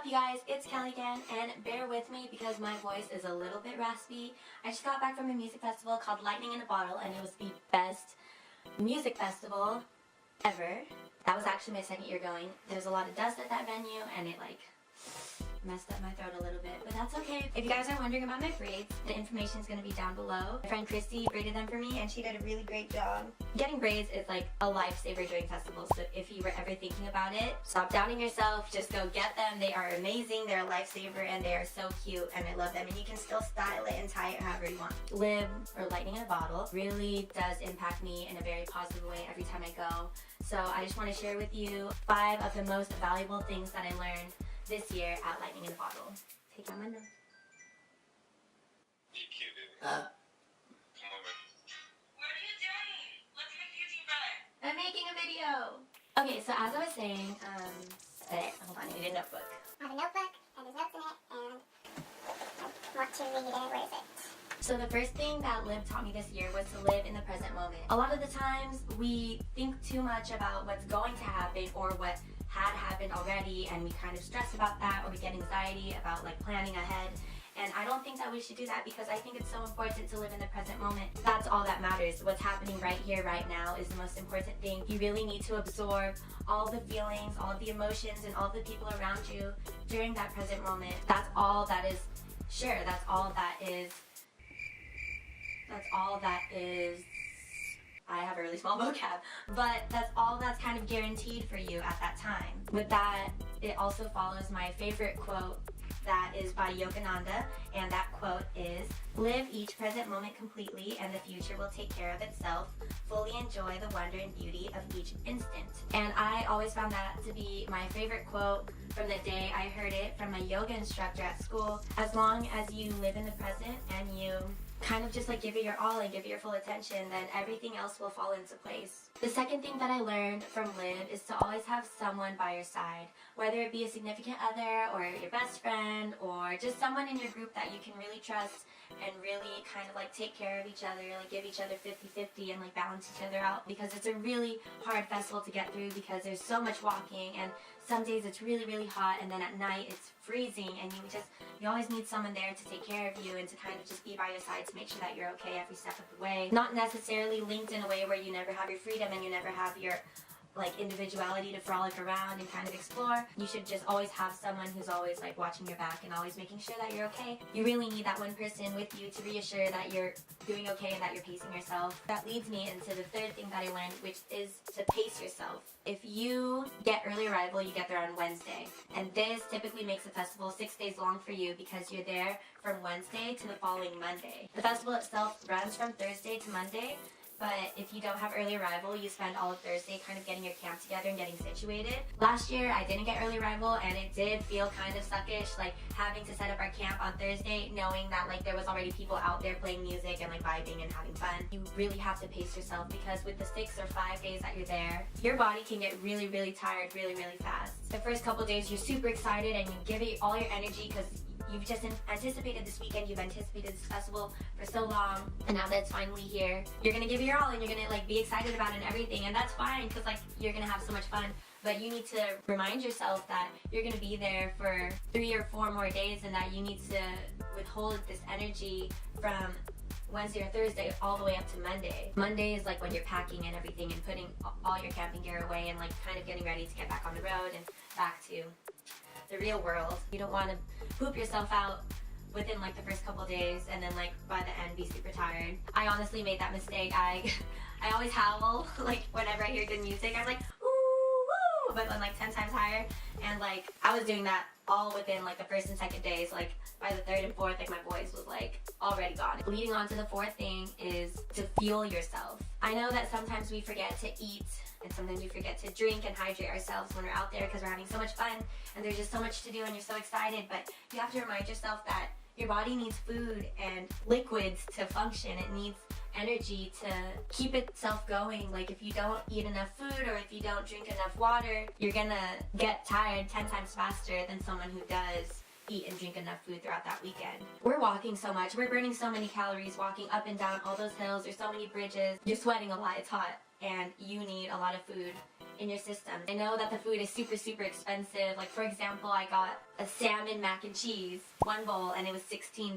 you guys? It's Kelly again, and bear with me because my voice is a little bit raspy. I just got back from a music festival called Lightning in a Bottle, and it was the best music festival ever. That was actually my second year going. There was a lot of dust at that venue, and it messed up my throat a little bit, but that's okay. If you guys are wondering about my braids, the information is going to be down below. My friend Cristy braided them for me, and she did a really great job. Getting braids is like a lifesaver during festivals, so if you were ever thinking about it, stop doubting yourself, just go get them. They are amazing, they're a lifesaver, and they are so cute, and I love them, and you can still style it and tie it however you want. Lib, or Lightning in a Bottle, really does impact me in a very positive way every time I go. So I just want to share with you 5 of the most valuable things that I learned this year at Lightning in a Bottle. Take out my nose. Be cute, baby. Come over. What are you doing? Let's make beauty brother. I'm making a video. Okay, so as I was saying, hold on, I need a notebook. I have a notebook, and there's notes in it, and I want to read it. Where is it? So the first thing that Liv taught me this year was to live in the present moment. A lot of the times we think too much about what's going to happen or what had happened already, and we kind of stress about that, or we get anxiety about like planning ahead. And I don't think that we should do that, because I think it's so important to live in the present moment. That's all that matters. What's happening right here, right now is the most important thing. You really need to absorb all the feelings, all of the emotions, and all the people around you during that present moment. That's all that is sure. That's all that is. I have a really small vocab, but that's all that's kind of guaranteed for you at that time. With that, it also follows my favorite quote that is by Yogananda, and that quote is, "Live each present moment completely, and the future will take care of itself. Fully enjoy the wonder and beauty of each instant." And I always found that to be my favorite quote from the day I heard it from my yoga instructor at school. As long as you live in the present and you kind of just like give it your all and give it your full attention, then everything else will fall into place. The second thing that I learned from Liv is to always have someone by your side, whether it be a significant other or your best friend or just someone in your group that you can really trust and really kind of like take care of each other, like give each other 50-50 and like balance each other out, because it's a really hard festival to get through because there's so much walking, and some days it's really hot, and then at night it's freezing, and you always need someone there to take care of you and to kind of just be by your side to make sure that you're okay every step of the way. Not necessarily linked in a way where you never have your freedom and you never have your like individuality to frolic around and kind of explore. You should just always have someone who's always like watching your back and always making sure that you're okay. You really need that one person with you to reassure that you're doing okay and that you're pacing yourself. That leads me into the third thing that I learned, which is to pace yourself. If you get early arrival, you get there on Wednesday, and this typically makes the festival 6 days long for you because you're there from Wednesday to the following Monday. The festival itself runs from Thursday to Monday, but if you don't have early arrival, you spend all of Thursday kind of getting your camp together and getting situated. Last year, I didn't get early arrival, and it did feel kind of suckish, like having to set up our camp on Thursday, knowing that like there was already people out there playing music and like vibing and having fun. You really have to pace yourself, because with the 6 or 5 days that you're there, your body can get really tired really fast. The first couple days, you're super excited and you give it all your energy because you've just anticipated this weekend, you've anticipated this festival for so long, and now that it's finally here, you're gonna give it your all and you're gonna like be excited about it and everything, and that's fine because like you're gonna have so much fun. But you need to remind yourself that you're gonna be there for 3 or 4 more days, and that you need to withhold this energy from Wednesday or Thursday all the way up to Monday. Monday is like when you're packing and everything and putting all your camping gear away and like kind of getting ready to get back on the road and back to the real world. You don't want to poop yourself out within like the first couple days and then like by the end be super tired. I honestly made that mistake. I always howl like whenever I hear good music. I'm like ooh woo, but then like 10 times higher, and like I was doing that all within like the first and second days. Like by the third and fourth, like my voice was like already gone. Leading on to the fourth thing is to fuel yourself. I know that sometimes we forget to eat, and sometimes we forget to drink and hydrate ourselves when we're out there because we're having so much fun and there's just so much to do and you're so excited, but you have to remind yourself that your body needs food and liquids to function. It needs energy to keep itself going. Like if you don't eat enough food or if you don't drink enough water, you're gonna get tired 10 times faster than someone who does eat and drink enough food throughout that weekend. We're walking so much, we're burning so many calories walking up and down all those hills, there's so many bridges, you're sweating a lot, it's hot, and you need a lot of food in your system. I know that the food is super, super expensive. Like, for example, I got a salmon mac and cheese, one bowl, and it was $16.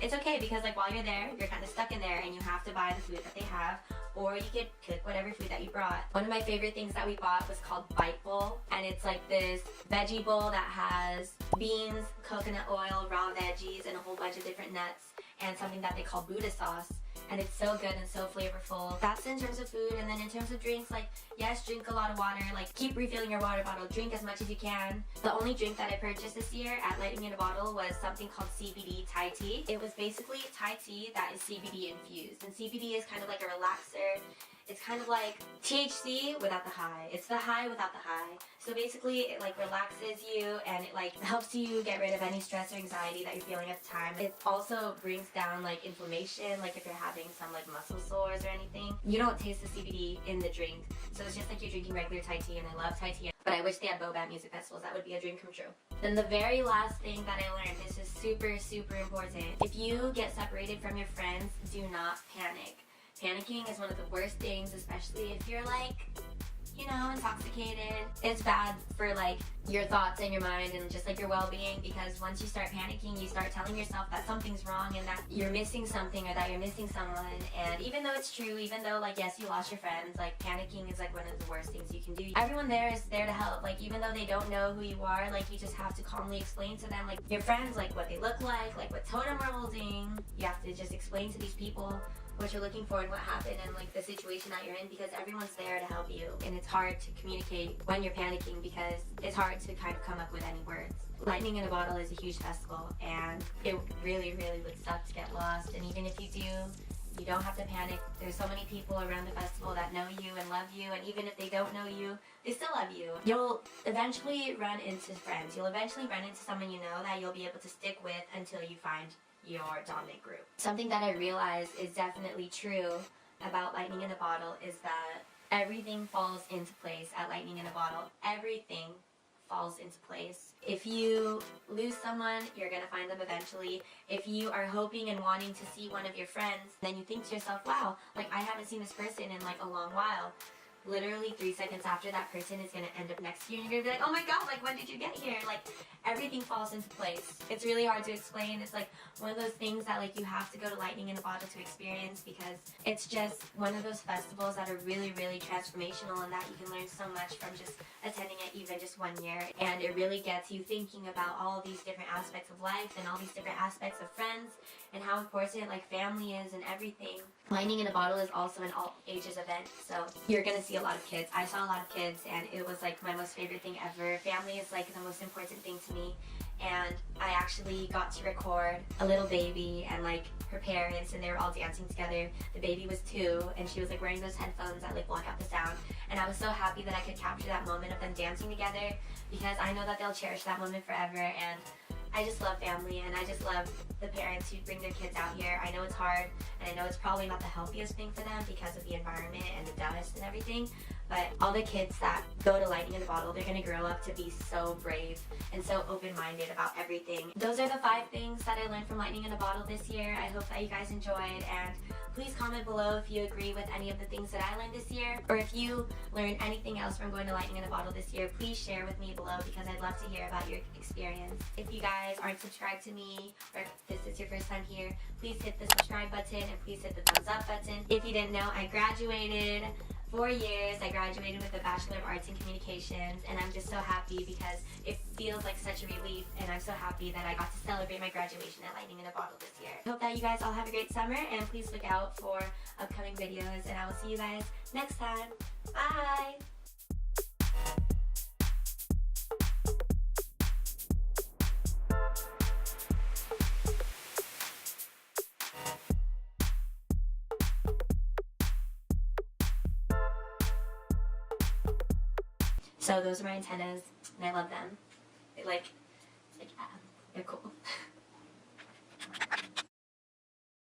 It's okay because, like, while you're there, you're kind of stuck in there and you have to buy the food that they have, or you could cook whatever food that you brought. One of my favorite things that we bought was called Bite Bowl, and it's like this veggie bowl that has beans, coconut oil, raw veggies, and a whole bunch of different nuts, and something that they call Buddha sauce. And it's so good and so flavorful. That's in terms of food. And then in terms of drinks, like, yes, drink a lot of water. Like, keep refilling your water bottle. Drink as much as you can. The only drink that I purchased this year at Lightning in a Bottle was something called CBD Thai tea. It was basically Thai tea that is CBD infused. And CBD is kind of like a relaxer. It's kind of like THC without the high. It's the high without the high. So basically, it like relaxes you and it like helps you get rid of any stress or anxiety that you're feeling at the time. It also brings down like inflammation, like if you're having some like muscle sores or anything. You don't taste the CBD in the drink. So it's just like you're drinking regular Thai tea, and I love Thai tea. But I wish they had boba at music festivals. That would be a dream come true. Then the very last thing that I learned, this is super, super important. If you get separated from your friends, do not panic. Panicking is one of the worst things, especially if you're like, you know, intoxicated. It's bad for like your thoughts and your mind and just like your well-being, because once you start panicking, you start telling yourself that something's wrong and that you're missing something or that you're missing someone. And even though it's true, even though like, yes, you lost your friends, like panicking is like one of the worst things you can do. Everyone there is there to help. Like, even though they don't know who you are, like you just have to calmly explain to them, like your friends, like what they look like what totem we're holding. You have to just explain to these people what you're looking for and what happened and like the situation that you're in, because everyone's there to help you. And it's hard to communicate when you're panicking because it's hard to kind of come up with any words. Lightning in a Bottle is a huge festival, and it really, really would suck to get lost. And even if you do, you don't have to panic. There's so many people around the festival that know you and love you, and even if they don't know you, they still love you. You'll eventually run into friends. You'll eventually run into someone you know that you'll be able to stick with until you find your dominant group. Something that I realized is definitely true about Lightning in a Bottle is that everything falls into place at Lightning in a Bottle. Everything falls into place. If you lose someone, you're gonna find them eventually. If you are hoping and wanting to see one of your friends, then you think to yourself, wow, like I haven't seen this person in like a long while. Literally 3 seconds after, that person is going to end up next to you, and you're going to be like, oh my god, like when did you get here? Like everything falls into place. It's really hard to explain. It's like one of those things that like you have to go to Lightning in a Bottle to experience, because it's just one of those festivals that are really, really transformational, and that you can learn so much from just attending it even just 1 year. And it really gets you thinking about all these different aspects of life and all these different aspects of friends and how important like family is and everything. Lightning in a Bottle is also an all ages event, so you're gonna see a lot of kids. I saw a lot of kids, and it was like my most favorite thing ever. Family is like the most important thing to me, and I actually got to record a little baby and like her parents, and they were all dancing together. The baby was 2, and she was like wearing those headphones that like block out the sound, and I was so happy that I could capture that moment of them dancing together, because I know that they'll cherish that moment forever. And I just love family, and I just love the parents who bring their kids out here. I know it's hard, and I know it's probably not the healthiest thing for them because of the environment and the dust and everything, but all the kids that go to Lightning in a Bottle, they're going to grow up to be so brave and so open-minded about everything. Those are the 5 things that I learned from Lightning in a Bottle this year. I hope that you guys enjoyed, and please comment below if you agree with any of the things that I learned this year, or if you learned anything else from going to Lightning in a Bottle this year. Please share with me below, because I'd love to hear about your experience. If you guys aren't subscribed to me, or if this is your first time here, please hit the subscribe button and please hit the thumbs up button. If you didn't know, I graduated 4 years. I graduated with a Bachelor of Arts in Communications, and I'm just so happy because it feels like such a relief, and I'm so happy that I got to celebrate my graduation at Lightning in a Bottle this year. I hope that you guys all have a great summer, and please look out for upcoming videos, and I will see you guys next time. Bye! So those are my antennas, and I love them. They're like, yeah, they're cool.